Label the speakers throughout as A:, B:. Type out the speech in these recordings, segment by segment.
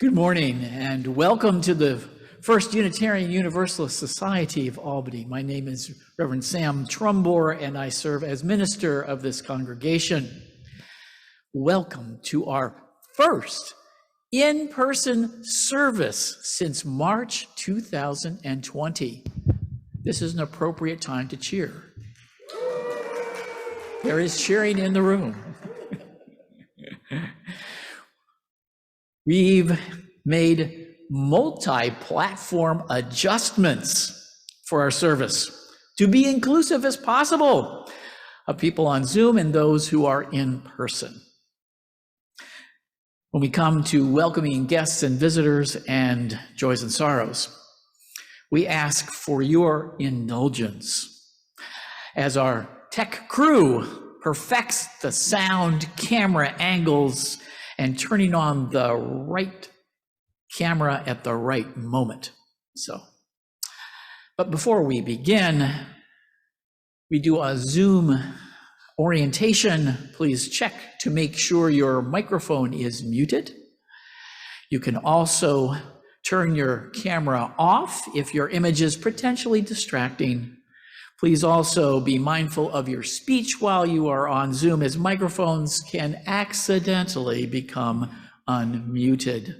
A: Good morning and welcome to the First Unitarian Universalist Society of Albany. My name is Reverend Sam Trumbore and I serve as minister of this congregation. Welcome to our first in-person service since March 2020. This is an appropriate time to cheer. There is cheering in the room. We've made multi-platform adjustments for our service to be inclusive as possible of people on Zoom and those who are in person. When we come to welcoming guests and visitors and joys and sorrows, we ask for your indulgence as our tech crew perfects the sound, camera angles, and turning on the right camera at the right moment. But before we begin, we do a Zoom orientation. Please check to make sure your microphone is muted. You can also turn your camera off if your image is potentially distracting. Please also be mindful of your speech while you are on Zoom, as microphones can accidentally become unmuted.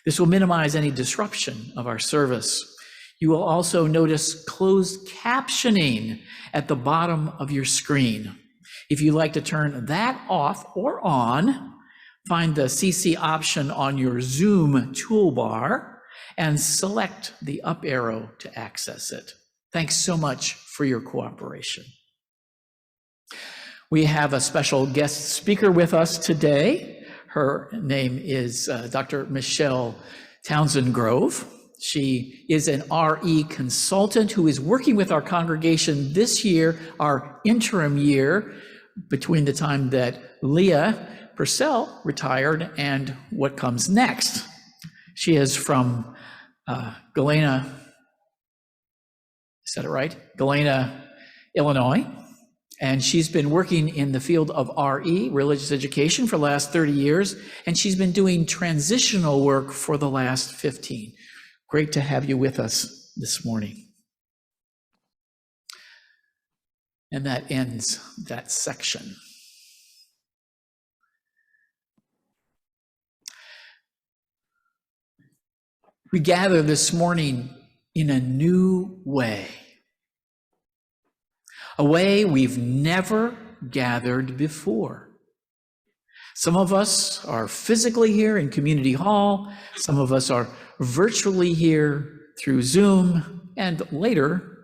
A: This will minimize any disruption of our service. You will also notice closed captioning at the bottom of your screen. If you'd like to turn that off or on, find the CC option on your Zoom toolbar and select the up arrow to access it. Thanks so much for your cooperation. We have a special guest speaker with us today. Her name is Dr. Michele Townsend Grove. She is an RE consultant who is working with our congregation this year, our interim year, between the time that Leah Purcell retired and what comes next. She is from Galena, is that right? Galena, Illinois. And she's been working in the field of RE, religious education, for the last 30 years. And she's been doing transitional work for the last 15. Great to have you with us this morning. And that ends that section. We gather this morning in a new way. A way we've never gathered before. Some of us are physically here in Community Hall. Some of us are virtually here through Zoom, and later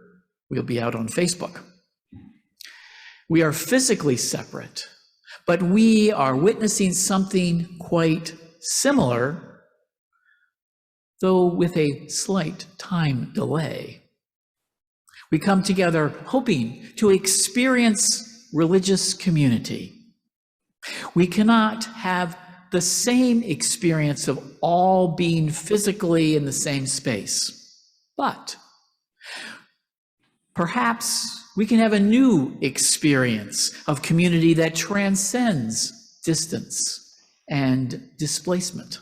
A: we'll be out on Facebook. We are physically separate, but we are witnessing something quite similar, though with a slight time delay. We come together hoping to experience religious community. We cannot have the same experience of all being physically in the same space, but perhaps we can have a new experience of community that transcends distance and displacement.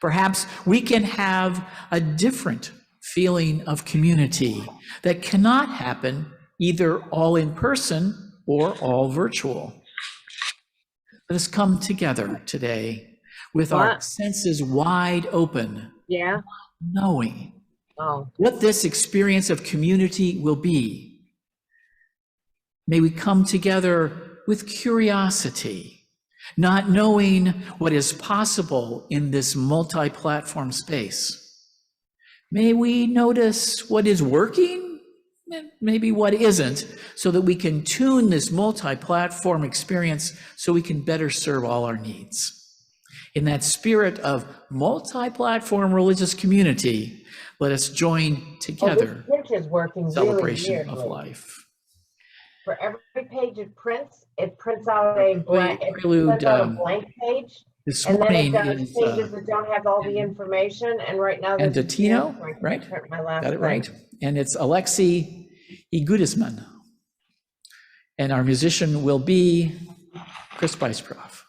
A: Perhaps we can have a different feeling of community that cannot happen either all in person or all virtual. Let us come together today with our senses wide open, knowing what this experience of community will be. May we come together with curiosity, not knowing what is possible in this multi-platform space. May we notice what is working, maybe what isn't, so that we can tune this multi-platform experience so we can better serve all our needs. In that spirit of multi-platform religious community, let us join together in celebration of life.
B: For every page it prints out a blank page.
A: This
B: and
A: morning
B: then it
A: is
B: pages that don't have all the information, and right now
A: and Datino, right? Got it right. And it's Alexei Igudisman. And our musician will be Chris Weisproff.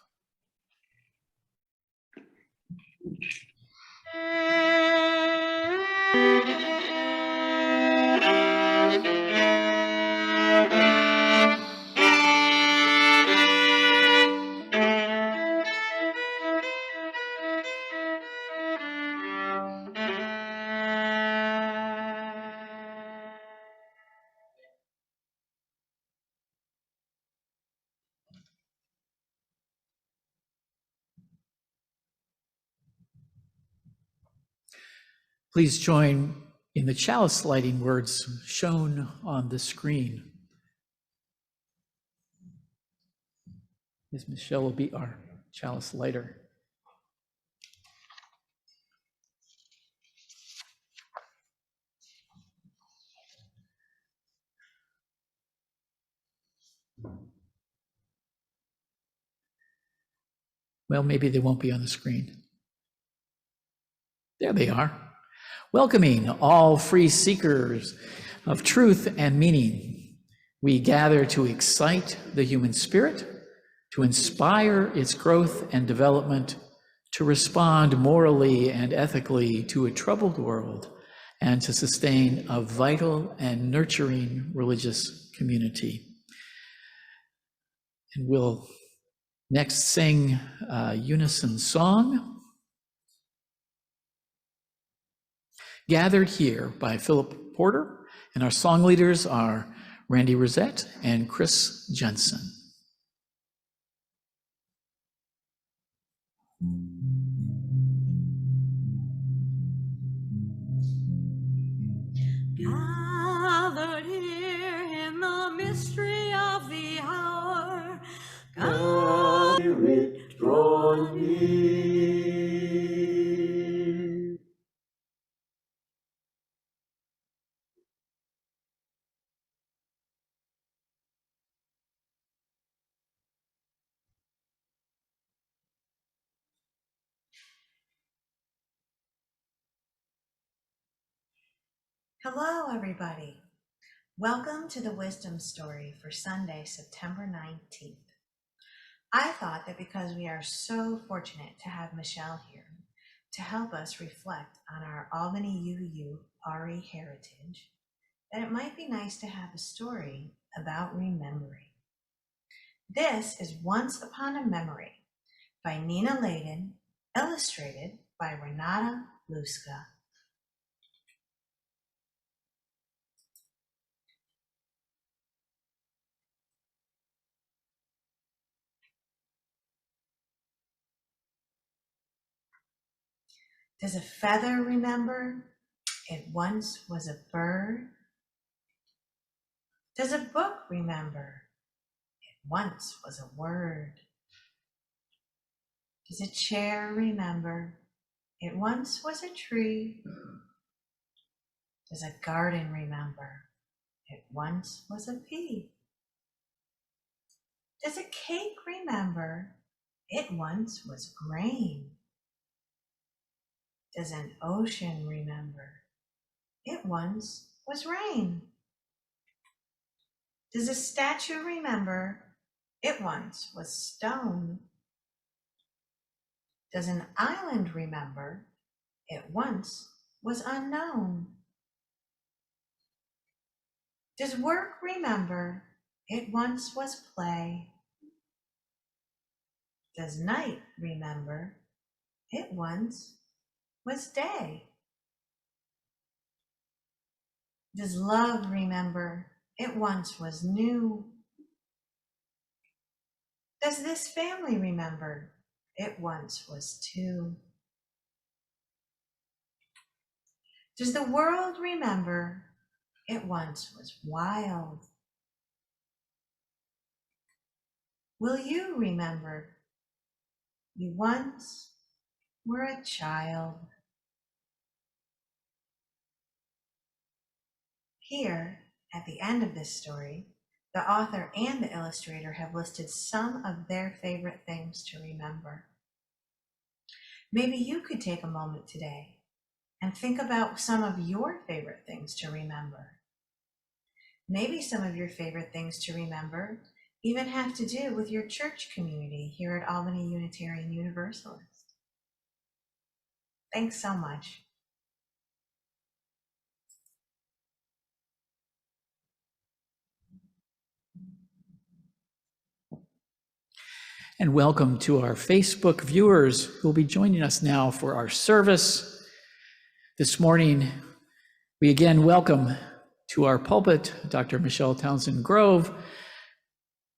A: Please join in the chalice lighting words shown on the screen. Ms. Michele will be our chalice lighter. Well, maybe they won't be on the screen. There they are. Welcoming all free seekers of truth and meaning. We gather to excite the human spirit, to inspire its growth and development, to respond morally and ethically to a troubled world, and to sustain a vital and nurturing religious community. And we'll next sing a unison song, Gathered Here by Philip Porter, and our song leaders are Randy Rosette and Chris Jensen.
C: Gathered here in the mystery of the hour, God, Spirit, draw near. Hello, everybody. Welcome to the Wisdom Story for Sunday, September 19th. I thought that because we are so fortunate to have Michele here to help us reflect on our Albany UU RE heritage, that it might be nice to have a story about remembering. This is Once Upon a Memory by Nina Layden, illustrated by Renata Luska. Does a feather remember? It once was a bird. Does a book remember? It once was a word. Does a chair remember? It once was a tree. Does a garden remember? It once was a pea. Does a cake remember? It once was grain. Does an ocean remember? It once was rain. Does a statue remember? It once was stone. Does an island remember? It once was unknown. Does work remember? It once was play. Does night remember? It once was day. Does love remember? It once was new. Does this family remember? It once was two. Does the world remember? It once was wild. Will you remember? You once were a child. Here, at the end of this story, the author and the illustrator have listed some of their favorite things to remember. Maybe you could take a moment today and think about some of your favorite things to remember. Maybe some of your favorite things to remember even have to do with your church community here at Albany Unitarian Universalist. Thanks so much.
A: And welcome to our Facebook viewers who will be joining us now for our service. This morning, we again welcome to our pulpit Dr. Michele Townsend Grove,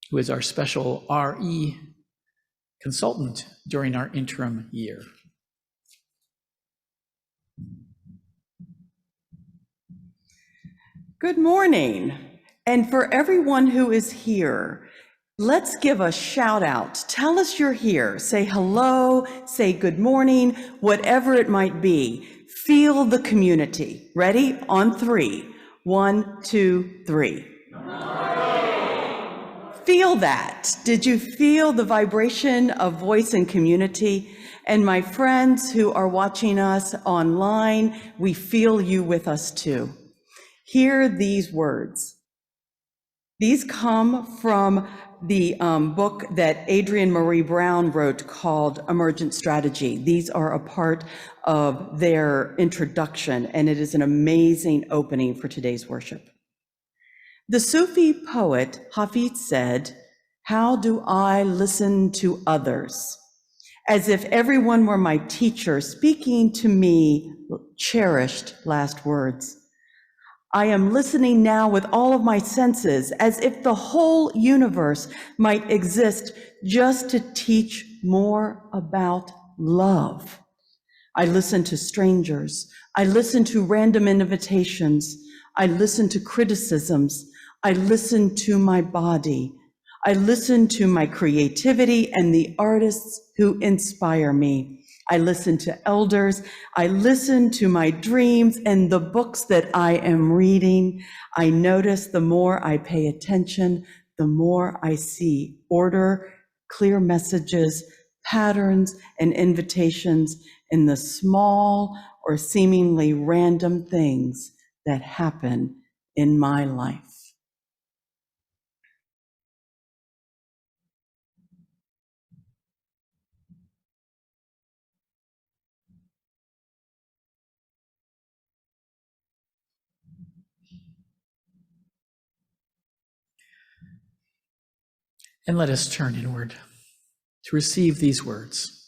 A: who is our special RE consultant during our interim year.
D: Good morning. And for everyone who is here, let's give a shout out. Tell us you're here. Say hello, say good morning, whatever it might be. Feel the community. Ready? On 3. 1, 2, 3. Feel that. Did you feel the vibration of voice and community? And my friends who are watching us online, we feel you with us too. Hear these words. These come from the book that Adrienne Marie Brown wrote called Emergent Strategy. These are a part of their introduction, and it is an amazing opening for today's worship. The Sufi poet Hafid said, "How do I listen to others? As if everyone were my teacher, speaking to me cherished last words. I am listening now with all of my senses, as if the whole universe might exist just to teach more about love. I listen to strangers. I listen to random invitations. I listen to criticisms. I listen to my body. I listen to my creativity and the artists who inspire me. I listen to elders. I listen to my dreams and the books that I am reading. I notice the more I pay attention, the more I see order, clear messages, patterns, and invitations in the small or seemingly random things that happen in my life."
A: And let us turn inward to receive these words.